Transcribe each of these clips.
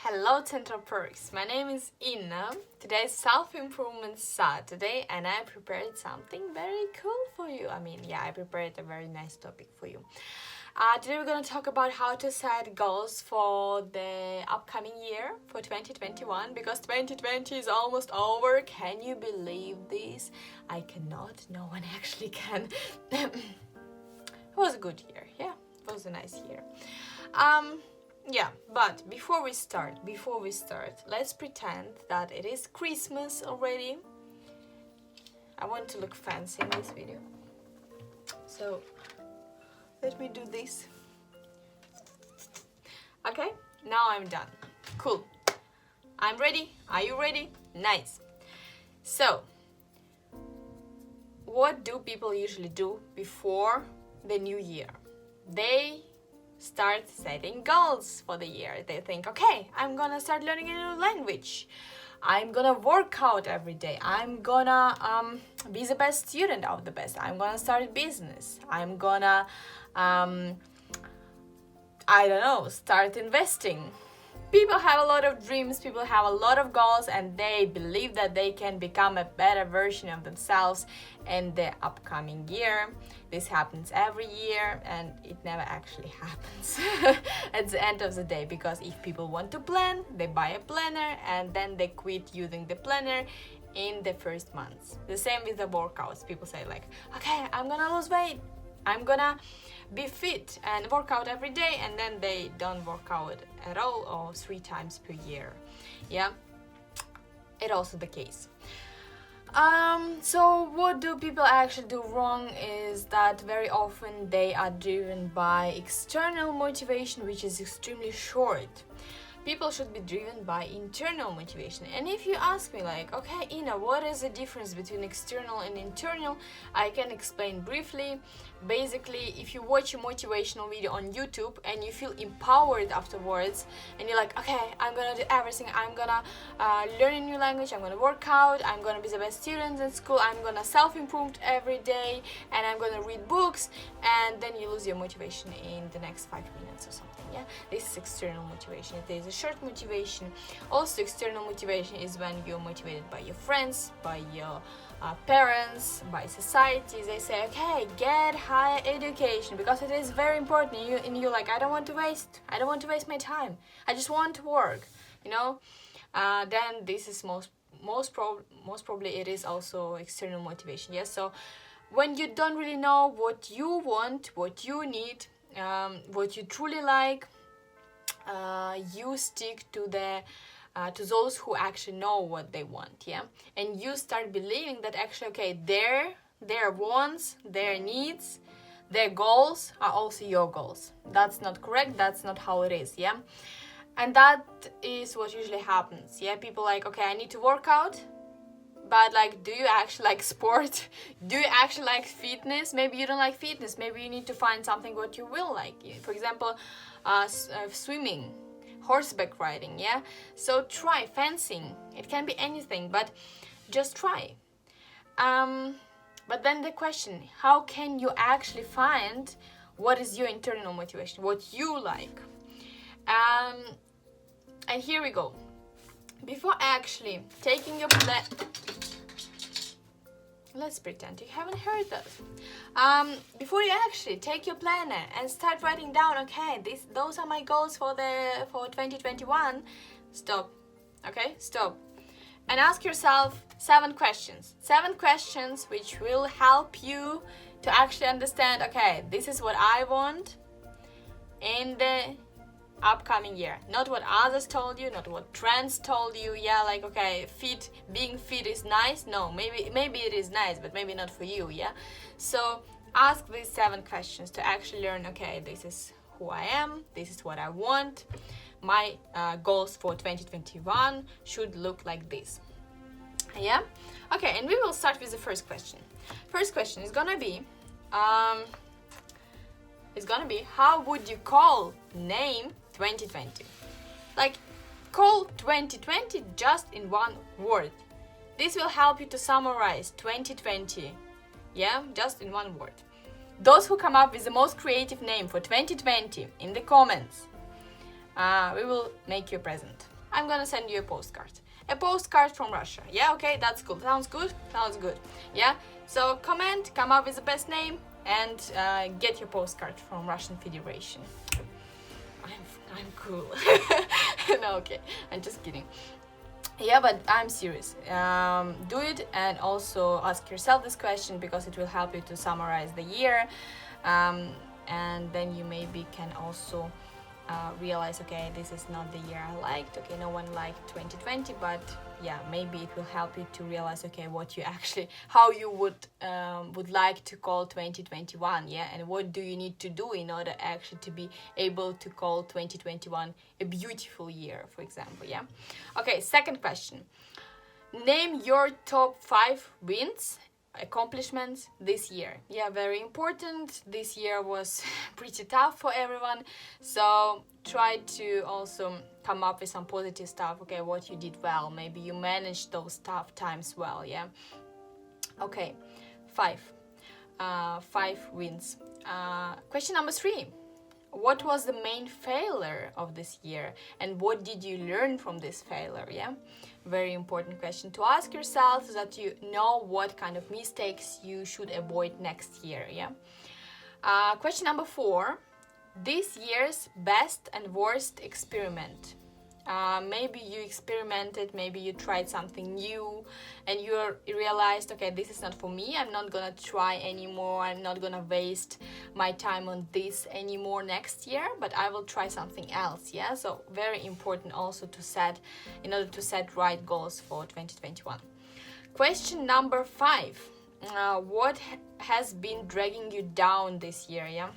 Hello Central Perks, my name is Inna. Today is Self-Improvement Saturday and I prepared something very cool for you. I prepared a very nice topic for you. Today we're going to talk about how to set goals for the upcoming year, for 2021, because 2020 is almost over. Can you believe this? I cannot, no one actually can. It was a good year, yeah, it was a nice year. But before we start, let's pretend that it is Christmas already. I want to look fancy in this video. So, let me do this. Okay, now I'm done. Cool. I'm ready. Are you ready? Nice. So, what do people usually do before the new year? They start setting goals for the year. They think, okay, I'm gonna start learning a new language. I'm gonna work out every day. I'm gonna be the best student of the best. I'm gonna start a business. I'm gonna, start investing. People have a lot of dreams, people have a lot of goals, and they believe that they can become a better version of themselves in the upcoming year. This happens every year, and it never actually happens at the end of the day, because if people want to plan, they buy a planner and then they quit using the planner in the first months. The same with the workouts. People say like, okay, I'm gonna lose weight, I'm gonna be fit and work out every day, and then they don't work out at all or 3 times per year. Yeah, it's also the case. So what do people actually do wrong is that very often they are driven by external motivation, which is extremely short. People should be driven by internal motivation. And if you ask me like, okay, Ina, what is the difference between external and internal? I can explain briefly. Basically, if you watch a motivational video on YouTube and you feel empowered afterwards, and you're like, okay, I'm gonna do everything. I'm gonna learn a new language. I'm gonna work out. I'm gonna be the best student in school. I'm gonna self-improve every day, and I'm gonna read books. And then you lose your motivation in the next 5 minutes or something. Yeah, this is external motivation. There is a short motivation. Also, external motivation is when you're motivated by your friends, by your parents, by society. They say, okay, get higher education because it is very important. And you're like, I don't want to waste my time. I just want to work. Then this is most probably it is also external motivation. Yes, so when you don't really know what you want, what you need, what you truly like, you stick to those who actually know what they want, yeah, and you start believing that actually, okay, their wants, their needs, their goals are also your goals. That's not correct. That's not how it is, yeah, and that is what usually happens. Yeah, people like, okay, I need to work out. But do you actually like sport? Do you actually like fitness? Maybe you don't like fitness. Maybe you need to find something what you will like. For example, swimming, horseback riding, yeah? So try fencing. It can be anything, but just try. But then the question, how can you actually find what is your internal motivation, what you like? And here we go. Before actually taking your plan, let's pretend you haven't heard that. Before you actually take your planner and start writing down, okay, those are my goals for 2021. Stop. Okay, stop. And ask yourself 7 questions. 7 questions which will help you to actually understand, okay, this is what I want in the upcoming year. Not what others told you, not what trends told you. Yeah, like, okay, being fit is nice. No, maybe it is nice, but maybe not for you. Yeah, so ask these 7 questions to actually learn, okay, this is who I am, this is what I want. My goals for 2021 should look like this. Yeah, okay, and we will start with the first question. First question is gonna be how would you name 2020? Like, call 2020 just in one word. This will help you to summarize 2020. Yeah, just in one word. Those who come up with the most creative name for 2020 in the comments, we will make you a present. I'm gonna send you a postcard. A postcard from Russia. Yeah, okay, that's cool. Sounds good? Sounds good. Yeah, so comment, come up with the best name, and get your postcard from Russian Federation. I'm cool. No, okay, I'm just kidding. Yeah, but I'm serious. Do it, and also ask yourself this question, because it will help you to summarize the year, and then you maybe can also realize, okay, this is not the year I liked. Okay, no one liked 2020, but yeah, maybe it will help you to realize, okay, what you actually, how you would like to call 2021, yeah, and what do you need to do in order actually to be able to call 2021 a beautiful year, for example, yeah. Okay, second question. Name your top 5 wins, accomplishments this year. Yeah, very important. This year was pretty tough for everyone, so try to also come up with some positive stuff. Okay, what you did well, maybe you managed those tough times well, yeah. Okay, 5 wins. Question number 3. What was the main failure of this year, and what did you learn from this failure? Yeah, very important question to ask yourself, so that you know what kind of mistakes you should avoid next year. Yeah. Question number 4. This year's best and worst experiment. Maybe you experimented, maybe you tried something new and you realized, okay, this is not for me, I'm not gonna try anymore, I'm not gonna waste my time on this anymore next year, but I will try something else. Yeah, so very important also to set, in order to set right goals for 2021. Question number 5. What has been dragging you down this year? Yeah,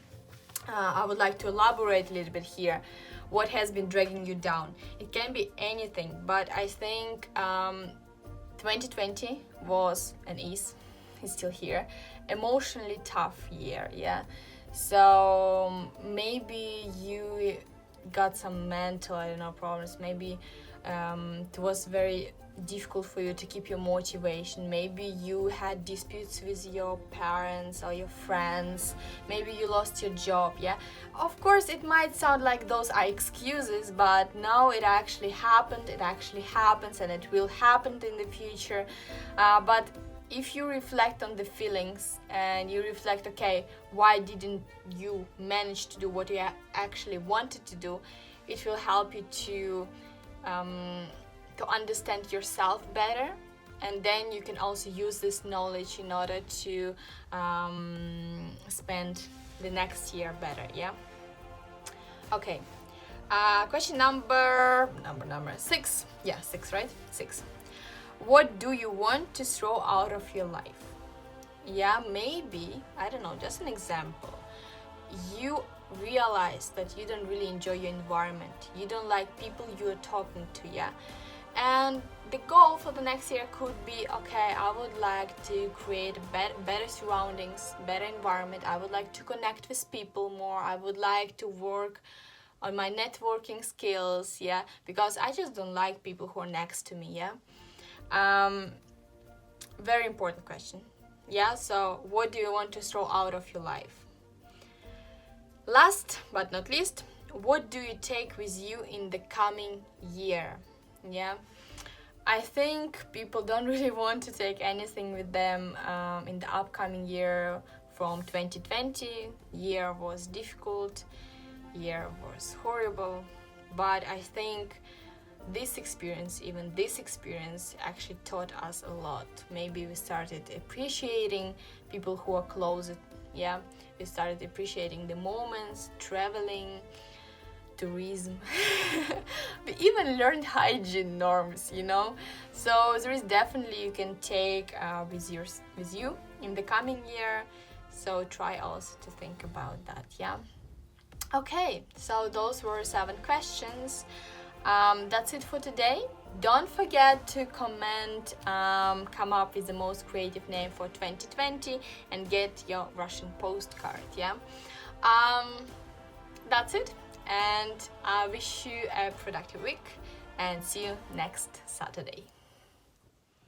I would like to elaborate a little bit here. What has been dragging you down? It can be anything, but I think 2020 was and is still here, emotionally tough year. Yeah, so maybe you got some mental, I don't know, problems. Maybe it was very difficult for you to keep your motivation. Maybe you had disputes with your parents or your friends. Maybe you lost your job. Yeah, of course it might sound like those are excuses, but no, it actually happened, it actually happens, and it will happen in the future. But if you reflect on the feelings and you reflect, okay, why didn't you manage to do what you actually wanted to do, it will help you to understand yourself better, and then you can also use this knowledge in order to spend the next year better. Yeah. Okay. Question number 6. Yeah, 6, right? 6. What do you want to throw out of your life? Yeah, maybe, I don't know, just an example. You realize that you don't really enjoy your environment, you don't like people you are talking to, yeah, and the goal for the next year could be, okay, I would like to create better surroundings, better environment, I would like to connect with people more, I would like to work on my networking skills, yeah, because I just don't like people who are next to me. Yeah. Very important question. Yeah, so what do you want to throw out of your life? Last but not least, what do you take with you in the coming year? Yeah, I think people don't really want to take anything with them in the upcoming year from 2020. Year was difficult, year was horrible, but I think this experience actually taught us a lot. Maybe we started appreciating people who are close. Yeah, we started appreciating the moments, traveling, tourism. We even learned hygiene norms, you know. So there is definitely you can take with you in the coming year. So try also to think about that. Yeah. Okay, so those were 7 questions. That's it for today. Don't forget to comment, come up with the most creative name for 2020 and get your Russian postcard. Yeah, that's it, and I wish you a productive week and see you next Saturday.